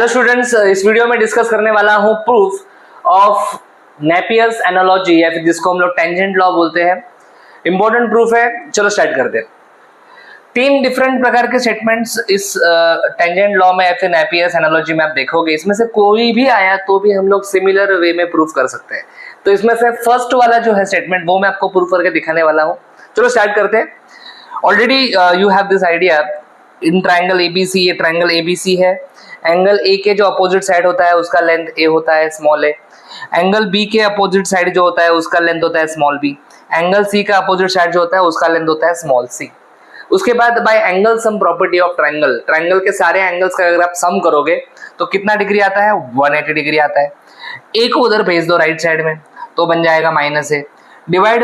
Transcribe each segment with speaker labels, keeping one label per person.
Speaker 1: Hello students, इस video में discuss करने वाला हूं प्रूफ ऑफ नेपियर्स एनालॉजी या फिर जिसको हम लोग टेंजेंट लॉ बोलते हैं। इंपॉर्टेंट प्रूफ है, चलो स्टार्ट करते हैं। तीन डिफरेंट प्रकार के स्टेटमेंट्स इस टेंजेंट लॉ में या फिर नेपियर्स एनालॉजी में आप देखोगे, इसमें से कोई भी आया तो भी हम लोग सिमिलर वे में प्रूफ कर सकते हैं। तो इसमें से फर्स्ट वाला जो है स्टेटमेंट वो मैं आपको प्रूफ करके दिखाने वाला हूँ। चलो स्टार्ट करते हैं। Already you have this idea, in triangle ABC, ये ट्राइंगल एबीसी है। एंगल ए के जो अपोजिट साइड होता है उसका लेंथ ए होता है, स्मॉल ए। एंगल बी के अपोजिट साइड जो होता है उसका लेंथ होता है, स्मॉल बी। एंगल सी का अपोजिट साइड जो होता है उसका लेंथ होता है, स्मॉल सी। उसके बाद bye angle sum property of triangle, triangle के सारे एंगल्स का अगर आप सम करोगे तो कितना डिग्री आता है, 180 डिग्री आता है। ए को उधर भेज दो राइट साइड में तो बन जाएगा minus a. Divide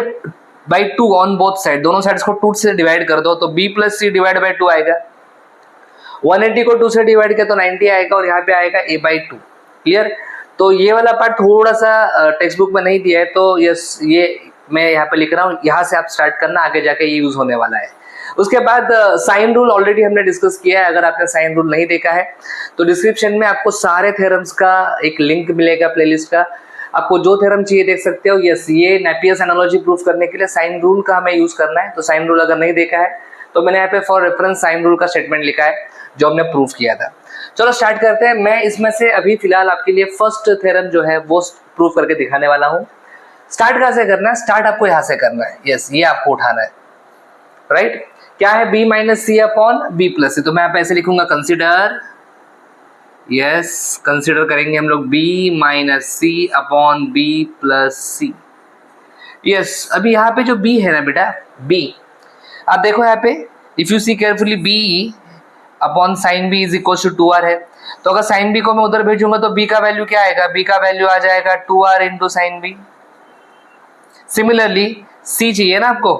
Speaker 1: by 2 on both side, दोनों साइड्स को 2 से डिवाइड कर दो तो b plus c divide by 2 आएगा। 180 को 2 से डिवाइड किया तो 90 आएगा और यहाँ पे आएगा a बाई 2। क्लियर? तो ये वाला पार्ट थोड़ा सा टेक्स्ट बुक में नहीं दिया है, तो यस ये मैं यहाँ पे लिख रहा हूँ, यहाँ से आप स्टार्ट करना, आगे जाके ये यूज होने वाला है। उसके बाद साइन रूल ऑलरेडी हमने डिस्कस किया है। अगर आपने साइन रूल नहीं देखा है तो डिस्क्रिप्शन में आपको सारे थ्योरम्स का एक लिंक मिलेगा, प्लेलिस्ट का। आपको जो थ्योरम चाहिए देख सकते हो। यस, ये नेपियर्स एनालॉजी प्रूफ करने के लिए साइन रूल का हमें यूज करना है। तो साइन रूल अगर नहीं देखा है तो मैंने यहाँ पे फॉर रेफरेंस साइन रूल का स्टेटमेंट लिखा है जो हमने प्रूफ किया था। चलो स्टार्ट करते हैं। मैं इसमें से अभी फिलहाल आपके लिए फर्स्ट थ्योरम जो है वो प्रूफ करके दिखाने वाला हूँ। स्टार्ट कहाँ से करना है? स्टार्ट आपको यहाँ से करना है। यस, ये आपको उठाना है, राइट? क्या है? b माइनस सी अपॉन बी प्लस सी। तो मैं यहाँ पे ऐसे लिखूंगा, कंसिडर, यस कंसिडर करेंगे हम लोग b माइनस सी अपॉन बी प्लस सी। यस, अभी यहाँ पे जो b है ना बेटा, b आप देखो यहाँ पे, if you see carefully, b upon sine b is equal to 2r है। तो अगर साइन बी को मैं उधर भेजूंगा तो b का वैल्यू क्या आएगा? b का वैल्यू आ जाएगा 2r into sine b. Similarly c चाहिए ना आपको,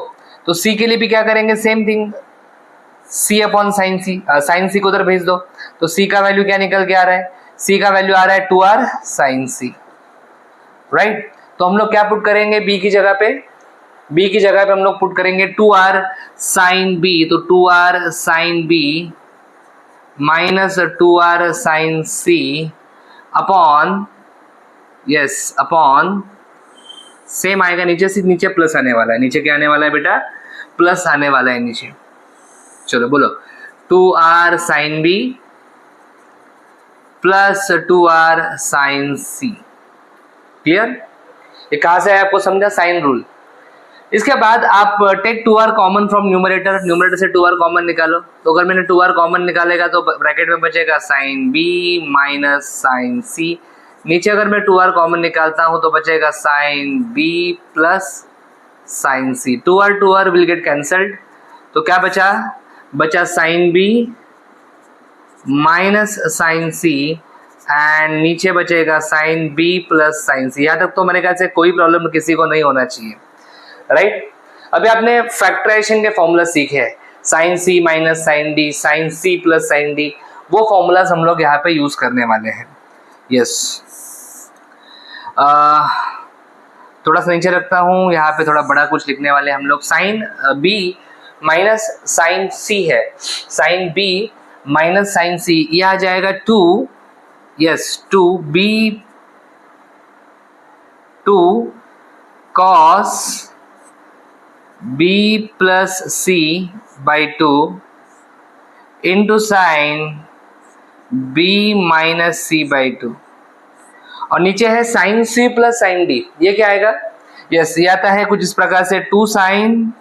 Speaker 1: तो c के लिए भी क्या करेंगे? Same thing, c upon sine c. Sine c को उधर भेज दो तो c का वैल्यू क्या निकल के आ रहा है? c का वैल्यू आ रहा है 2r साइन सी, राइट? तो हम लोग क्या पुट करेंगे b की जगह पे? b की जगह पे हम लोग पुट करेंगे 2r साइन b। तो 2r sine b minus 2r sine c upon, yes upon, same आएगा नीचे से, नीचे प्लस आने वाला है। नीचे क्या आने वाला है बेटा? प्लस आने वाला है नीचे। चलो बोलो, 2r sine b plus 2r sine c। Clear? ये कहाँ से है आपको समझा? Sine rule. इसके बाद आप take 2r common from numerator, numerator से 2r कॉमन निकालो। तो अगर मैंने 2r कॉमन निकालेगा तो ब्रैकेट में बचेगा sine b minus sine c। नीचे अगर मैं 2r कॉमन निकालता हूं तो बचेगा sine b plus sine c। 2r will get cancelled, तो क्या बचा? बचा sine b minus sine c and नीचे बचेगा sine b plus sine c। यहाँ तक तो मेरे ख्याल से कोई प्रॉब्लम किसी को नहीं होना चाहिए, राइट? अभी आपने फैक्टराइजेशन के फॉर्मूला सीखे हैं, sine c minus sine d, sine c plus sine d. वो फॉर्मूलाज हम लोग यहाँ पे यूज करने वाले हैं। यस, थोड़ा सा नीचे रखता हूँ, यहाँ पे थोड़ा बड़ा कुछ लिखने वाले हम लोग। Sine b minus sine c है, sine b minus sine c, ये आ जाएगा 2, yes 2 cos b plus c by 2 into sine b minus c by 2, और नीचे है sine c plus sine d। ये क्या आएगा? यस, ये आता है कुछ इस प्रकार से, 2 sine,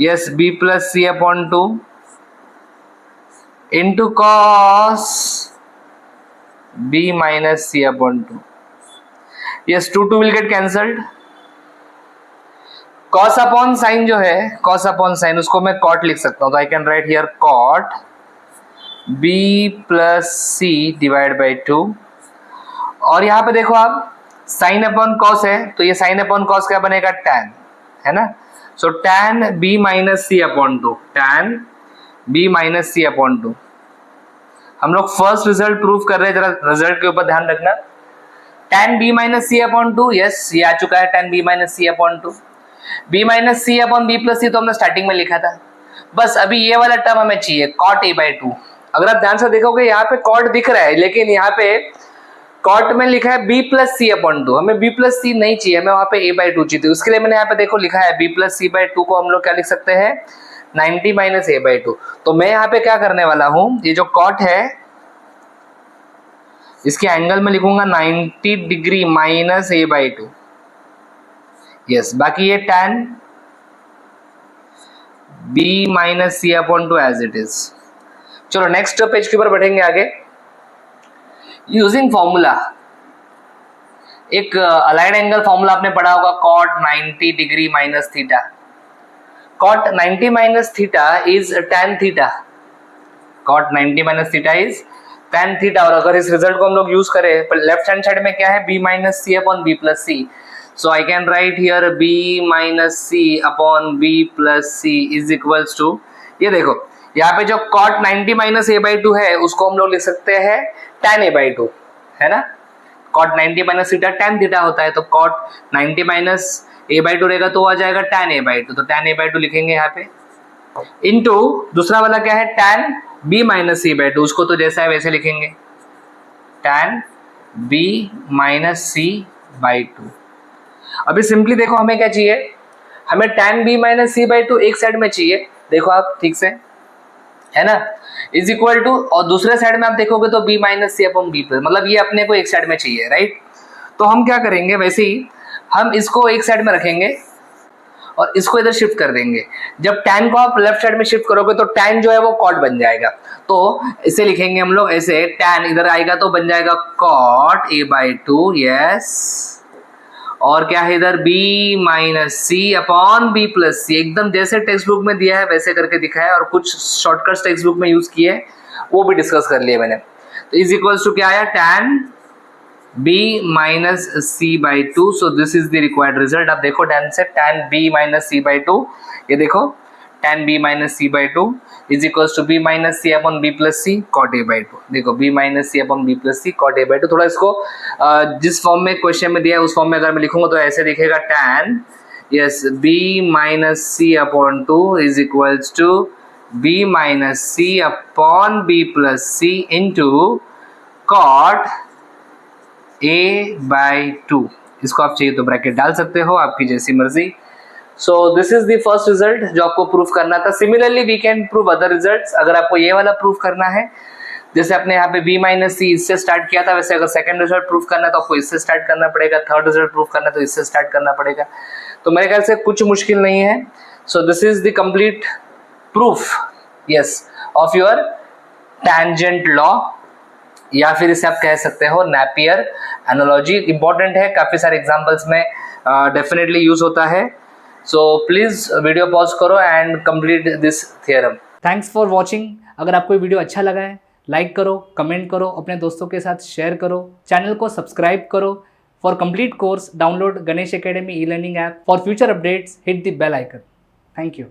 Speaker 1: yes b plus c upon 2 into cos b minus c upon 2। Yes, 2 will get cancelled. Cos upon sine जो है, कॉस अपॉन साइन, उसको मैं कॉट लिख सकता हूँ। तो I can write here cot b plus c divide by 2। और यहाँ पे देखो आप, साइन अपॉन कॉस है तो ये साइन अपॉन कॉस क्या बनेगा? tan, है ना? सो tan b माइनस सी अपॉन 2, tan b माइनस सी अपॉन 2। हम लोग फर्स्ट रिजल्ट प्रूफ कर रहे हैं, जरा रिजल्ट के ऊपर ध्यान रखना। tan b माइनस सी अपॉन 2, यस ये आ चुका है, tan b माइनस सी अपॉन 2। b माइनस सी अपॉन बी प्लस सी तो हमने स्टार्टिंग में लिखा था। बस अभी ये वाला टर्म हमें चाहिए, cot a बाई 2। अगर आप ध्यान से देखोगे यहाँ पे कॉट दिख रहा है, लेकिन यहाँ पे कॉट में लिखा है b प्लस सी अपॉन 2, हमें b प्लस सी नहीं चाहिए, हमें वहां पे a बाई 2 चाहिए। उसके लिए मैंने यहाँ पे देखो लिखा है b प्लस सी बाई 2 को हम लोग क्या लिख सकते हैं 90 माइनस a बाई 2। तो मैं यहाँ पे क्या करने वाला हूँ, ये जो कॉट है इसके एंगल में लिखूंगा 90 degree minus a by 2। Yes, बाकी ये tan b minus C upon 2 as it is. चलो नेक्स्ट पेज के ऊपर बढ़ेंगे आगे। यूजिंग फॉर्मूला, एक अलाइड एंगल फॉर्मूला आपने पढ़ा होगा, cot 90 degree minus theta. Cot 90 minus theta is tan theta. Cot 90 minus theta is tan theta. और अगर इस रिजल्ट को हम लोग यूज करें, लेफ्ट हैंड साइड में क्या है b minus C upon b plus C. So I can write here b minus C upon b plus C is equals to, ये देखो यहाँ पे जो cot 90 माइनस a बाई 2 है उसको हम लोग लिख सकते हैं tan a बाई 2, है ना। cot 90 minus theta tan theta होता है, तो cot 90 माइनस a बाई 2 रहेगा तो आ जाएगा tan a बाई 2। तो tan a बाई 2 लिखेंगे यहाँ पे, इनटू दूसरा वाला क्या है tan b minus c by 2, उसको तो जैसा है वैसे लिखेंगे tan b minus c by 2। अभी सिंपली देखो हमें क्या चाहिए, हमें tan b minus c by 2 एक साइड में चाहिए, देखो आप ठीक से, है ना, इज इक्वल टू, और दूसरे साइड में आप देखोगे तो b माइनस सी अपॉन b प्लस, मतलब ये अपने को एक साइड में चाहिए, राइट। तो हम क्या करेंगे, वैसे ही हम इसको एक साइड में रखेंगे और इसको इधर शिफ्ट कर देंगे। जब tan को आप लेफ्ट साइड में शिफ्ट करोगे तो tan जो है वो cot बन जाएगा। तो इसे लिखेंगे हम लोग ऐसे, tan इधर आएगा तो बन जाएगा cot a बाई 2, यस, और क्या है इधर b माइनस सी अपॉन b प्लस सी। एकदम जैसे टेक्स्ट बुक में दिया है वैसे करके दिखा है, और कुछ शॉर्टकट्स टेक्स्ट बुक में यूज किए वो भी डिस्कस कर लिए मैंने। तो इज इक्वल्स टू क्या आया, tan b minus C by 2। So this is the required result. आप देखो ध्यान से, tan b minus C by 2, ये देखो tan b minus C by 2 is equals to b minus C upon b plus C cot a by 2। देखो b minus C upon b plus C cot a by 2। थोड़ा इसको जिस form में question में दिया है उस फॉर्म में अगर मैं लिखूंगा तो ऐसे दिखेगा, tan yes b minus C upon 2 is equals to b minus C upon b plus C into cot a by 2। इसको आप चाहिए तो ब्रैकेट डाल सकते हो, आपकी जैसी मर्जी। So this is the first result जो आपको प्रूफ करना था। Similarly we can prove other results. अगर आपको ये वाला प्रूफ करना है, जैसे आपने यहाँ पे b माइनस सी इससे स्टार्ट किया था, वैसे अगर सेकंड रिजल्ट प्रूफ करना है तो आपको इससे स्टार्ट करना पड़ेगा, थर्ड रिजल्ट प्रूफ करना है तो इससे स्टार्ट करना पड़ेगा। तो मेरे ख्याल से कुछ मुश्किल नहीं है। सो this is the complete proof, yes, of your tangent law, या फिर इसे आप कह सकते हो नेपियर एनालॉजी। इंपॉर्टेंट है, काफी सारे एग्जांपल्स में डेफिनेटली यूज होता है। सो प्लीज वीडियो पॉज करो and complete this theorem.
Speaker 2: Thanks for watching. अगर आपको वीडियो अच्छा लगा है लाइक करो, कमेंट करो, अपने दोस्तों के साथ शेयर करो, चैनल को सब्सक्राइब करो। For complete course download Ganesh Academy E learning app. For future updates hit the bell icon. Thank you.